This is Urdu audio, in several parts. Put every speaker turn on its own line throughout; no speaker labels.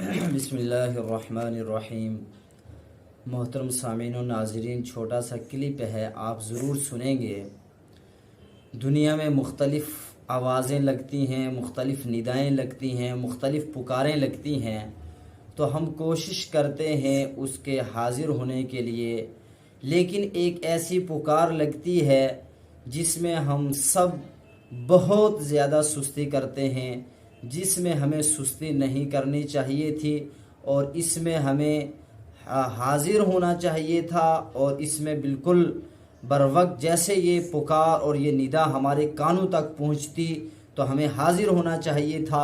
بسم اللہ الرحمن الرحیم۔ محترم سامعین و ناظرین، چھوٹا سا کلپ ہے، آپ ضرور سنیں گے۔ دنیا میں مختلف آوازیں لگتی ہیں، مختلف ندائیں لگتی ہیں، مختلف پکاریں لگتی ہیں، تو ہم کوشش کرتے ہیں اس کے حاضر ہونے کے لیے، لیکن ایک ایسی پکار لگتی ہے جس میں ہم سب بہت زیادہ سستی کرتے ہیں، جس میں ہمیں سستی نہیں کرنی چاہیے تھی، اور اس میں ہمیں حاضر ہونا چاہیے تھا، اور اس میں بالکل بروقت جیسے یہ پکار اور یہ ندا ہمارے کانوں تک پہنچتی تو ہمیں حاضر ہونا چاہیے تھا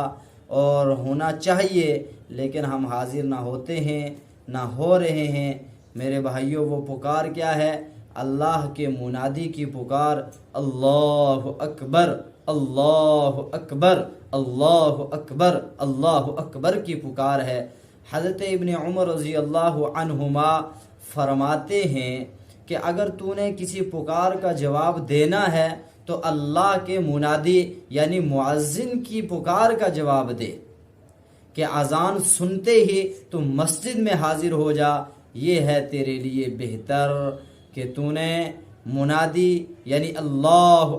اور ہونا چاہیے، لیکن ہم حاضر نہ ہوتے ہیں، نہ ہو رہے ہیں۔ میرے بھائیوں، وہ پکار کیا ہے؟ اللہ کے منادی کی پکار، اللہ اکبر، اللہ اکبر، اللہ اکبر، اللہ اکبر کی پکار ہے۔ حضرت ابن عمر رضی اللہ عنہما فرماتے ہیں کہ اگر تو نے کسی پکار کا جواب دینا ہے تو اللہ کے منادی یعنی مؤذن کی پکار کا جواب دے، کہ اذان سنتے ہی تو مسجد میں حاضر ہو جا، یہ ہے تیرے لیے بہتر کہ تو نے منادی یعنی اللہ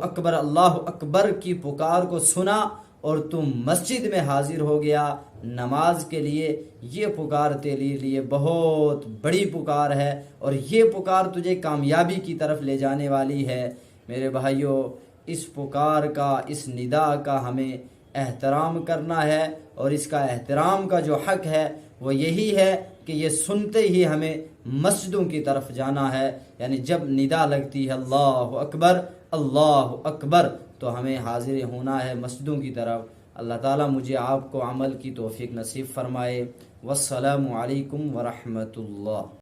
اکبر کی پکار کو سنا اور تم مسجد میں حاضر ہو گیا نماز کے لیے۔ یہ پکار تیرے لیے بہت بڑی پکار ہے، اور یہ پکار تجھے کامیابی کی طرف لے جانے والی ہے۔ میرے بھائیوں، اس پکار کا، اس ندا کا ہمیں احترام کرنا ہے، اور اس کا احترام کا جو حق ہے وہ یہی ہے کہ یہ سنتے ہی ہمیں مسجدوں کی طرف جانا ہے، یعنی جب ندا لگتی ہے اللہ اکبر تو ہمیں حاضر ہونا ہے مسجدوں کی طرف۔ اللہ تعالیٰ مجھے آپ کو عمل کی توفیق نصیب فرمائے۔ والسلام علیکم ورحمۃ اللہ۔